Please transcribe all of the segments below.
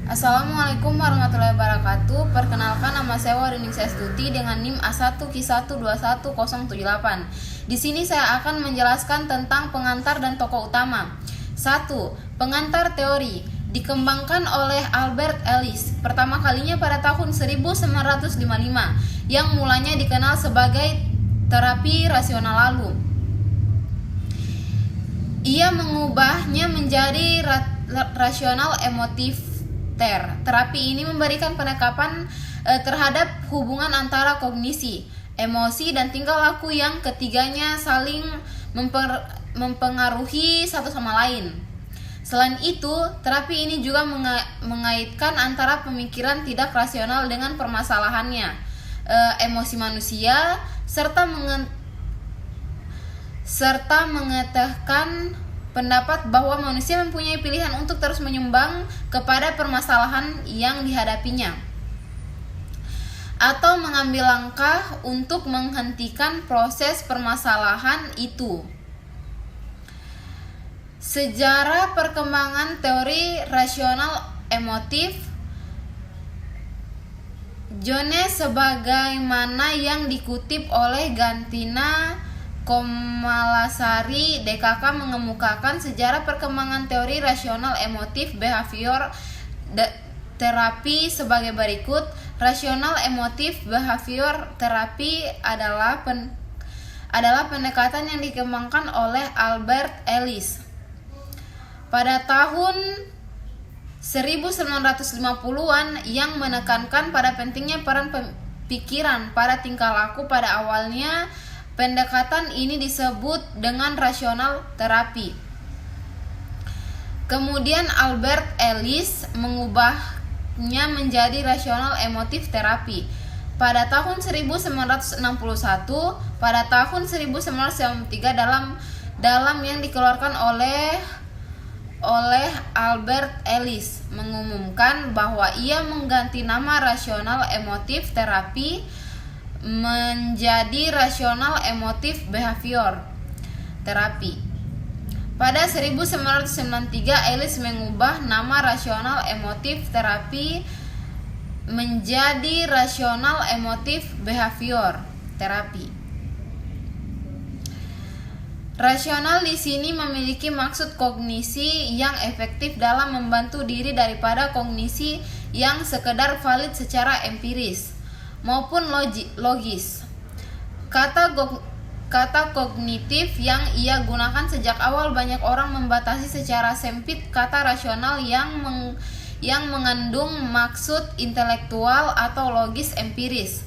Assalamualaikum warahmatullahi wabarakatuh. Perkenalkan, nama saya Wariningsih Astuti dengan NIM A1Q1211078. Di sini saya akan menjelaskan tentang pengantar dan tokoh utama. 1. Pengantar teori dikembangkan oleh Albert Ellis pertama kalinya pada tahun 1955 yang mulanya dikenal sebagai terapi rasional lalu. Ia mengubahnya menjadi rasional emotif. Terapi ini memberikan penekapan terhadap hubungan antara kognisi, emosi, dan tingkah laku yang ketiganya saling mempengaruhi satu sama lain. Selain itu, terapi ini juga mengaitkan antara pemikiran tidak rasional dengan permasalahannya, emosi manusia, serta mengetahui pendapat bahwa manusia mempunyai pilihan untuk terus menyumbang kepada permasalahan yang dihadapinya atau mengambil langkah untuk menghentikan proses permasalahan itu. Sejarah perkembangan teori rasional emotif Jones sebagaimana yang dikutip oleh Gantina Komalasari DKK mengemukakan sejarah perkembangan teori rasional emotif behavior terapi sebagai berikut. Rasional emotif behavior terapi adalah pendekatan yang dikembangkan oleh Albert Ellis pada tahun 1950-an yang menekankan pada pentingnya peran pikiran pada tingkah laku. Pada awalnya pendekatan ini disebut dengan rasional terapi. Kemudian Albert Ellis mengubahnya menjadi rasional emotif terapi pada tahun 1961. Pada tahun 1993 dalam yang dikeluarkan oleh Albert Ellis mengumumkan bahwa ia mengganti nama rasional emotif terapi menjadi rasional emotif behavior terapi. Pada 1993 Ellis mengubah nama rasional emotif terapi menjadi rasional emotif behavior terapi. Rasional di sini memiliki maksud kognisi yang efektif dalam membantu diri daripada kognisi yang sekedar valid secara empiris maupun logis. Kata kognitif yang ia gunakan sejak awal banyak orang membatasi secara sempit kata rasional yang mengandung maksud intelektual atau logis empiris.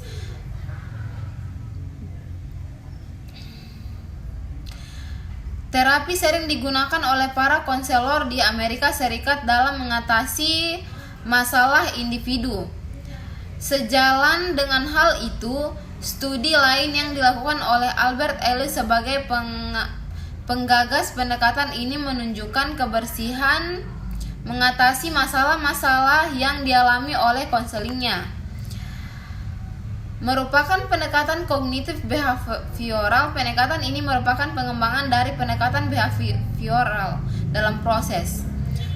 Terapi sering digunakan oleh para konselor di Amerika Serikat dalam mengatasi masalah individu. Sejalan dengan hal itu, studi lain yang dilakukan oleh Albert Ellis sebagai penggagas pendekatan ini menunjukkan kebersihan mengatasi masalah-masalah yang dialami oleh konselingnya. Merupakan pendekatan kognitif behavioral. Pendekatan ini merupakan pengembangan dari pendekatan behavioral dalam proses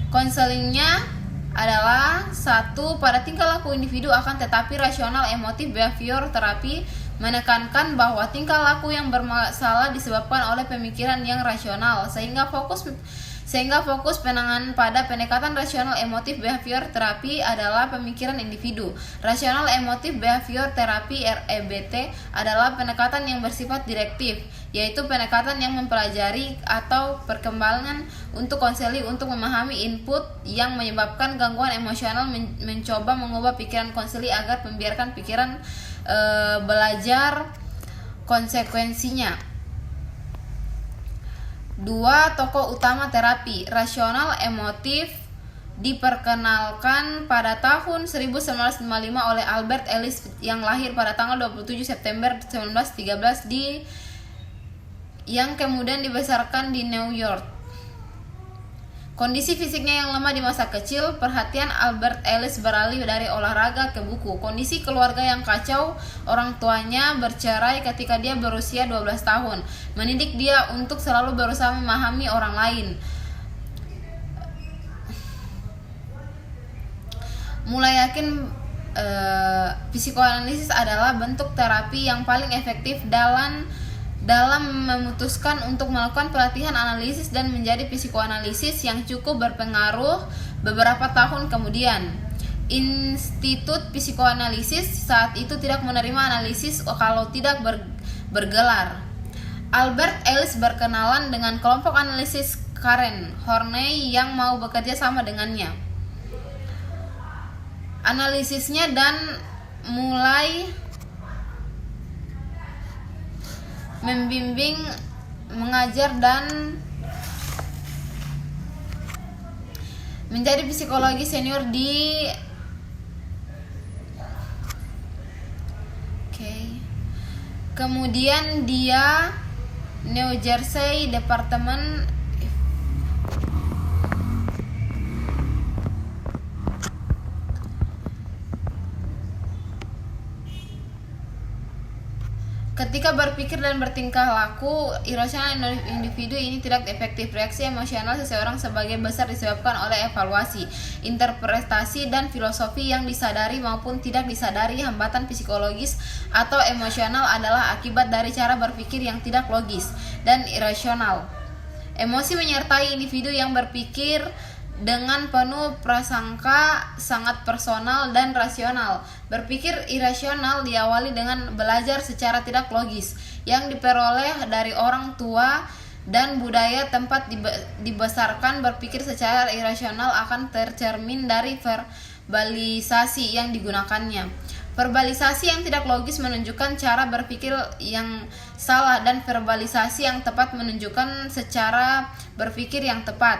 konselingnya adalah 1. Pada tingkah laku individu akan tetapi rasional emotif behavior terapi menekankan bahwa tingkah laku yang bermasalah disebabkan oleh pemikiran yang rasional sehingga fokus penanganan pada pendekatan rasional emotif behavior terapi adalah pemikiran individu. Rasional emotif behavior terapi REBT adalah pendekatan yang bersifat direktif, yaitu pendekatan yang mempelajari atau perkembangan untuk konseli untuk memahami input yang menyebabkan gangguan emosional, mencoba mengubah pikiran konseli agar membiarkan pikiran belajar konsekuensinya. 2. Tokoh utama terapi rasional emotif diperkenalkan pada tahun 1955 oleh Albert Ellis yang lahir pada tanggal 27 September 1913 yang kemudian dibesarkan di New York. Kondisi fisiknya yang lemah di masa kecil, perhatian Albert Ellis beralih dari olahraga ke buku. Kondisi keluarga yang kacau, orang tuanya bercerai ketika dia berusia 12 tahun, mendidik dia untuk selalu berusaha memahami orang lain. mulai yakin psikoanalisis adalah bentuk terapi yang paling efektif dalam memutuskan untuk melakukan pelatihan analisis dan menjadi psikoanalisis yang cukup berpengaruh beberapa tahun kemudian. Institut Psikoanalisis saat itu tidak menerima analisis kalau tidak bergelar. Albert Ellis berkenalan dengan kelompok analisis Karen Horney yang mau bekerja sama dengannya. Analisisnya dan mulai membimbing, mengajar dan menjadi psikologi senior di kemudian dia New Jersey Departemen ketika berpikir dan bertingkah laku irasional individu ini tidak efektif. Reaksi emosional seseorang sebagian besar disebabkan oleh evaluasi, interpretasi, dan filosofi yang disadari maupun tidak disadari. Hambatan psikologis atau emosional adalah akibat dari cara berpikir yang tidak logis dan irasional. Emosi menyertai individu yang berpikir dengan penuh prasangka, sangat personal dan rasional. Berpikir irasional diawali dengan belajar secara tidak logis yang diperoleh dari orang tua dan budaya tempat dibesarkan. Berpikir secara irasional akan tercermin dari verbalisasi yang digunakannya. Verbalisasi yang tidak logis menunjukkan cara berpikir yang salah dan verbalisasi yang tepat menunjukkan secara berpikir yang tepat.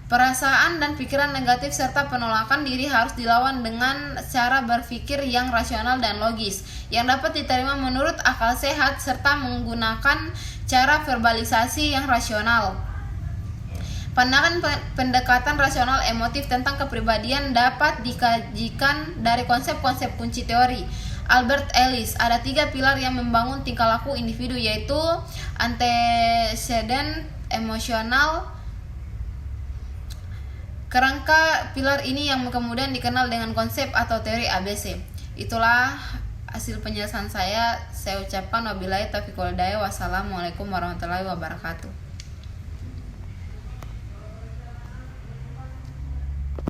Perasaan dan pikiran negatif serta penolakan diri harus dilawan dengan cara berpikir yang rasional dan logis, yang dapat diterima menurut akal sehat serta menggunakan cara verbalisasi yang rasional. Pandangan pendekatan rasional emotif tentang kepribadian dapat dikajikan dari konsep-konsep kunci teori Albert Ellis. Ada 3 pilar yang membangun tingkah laku individu, yaitu antecedent emosional. Kerangka pilar ini yang kemudian dikenal dengan konsep atau teori ABC. Itulah hasil penjelasan saya. Saya ucapkan wabillahi taufiq wal hidayah. Wassalamualaikum warahmatullahi wabarakatuh.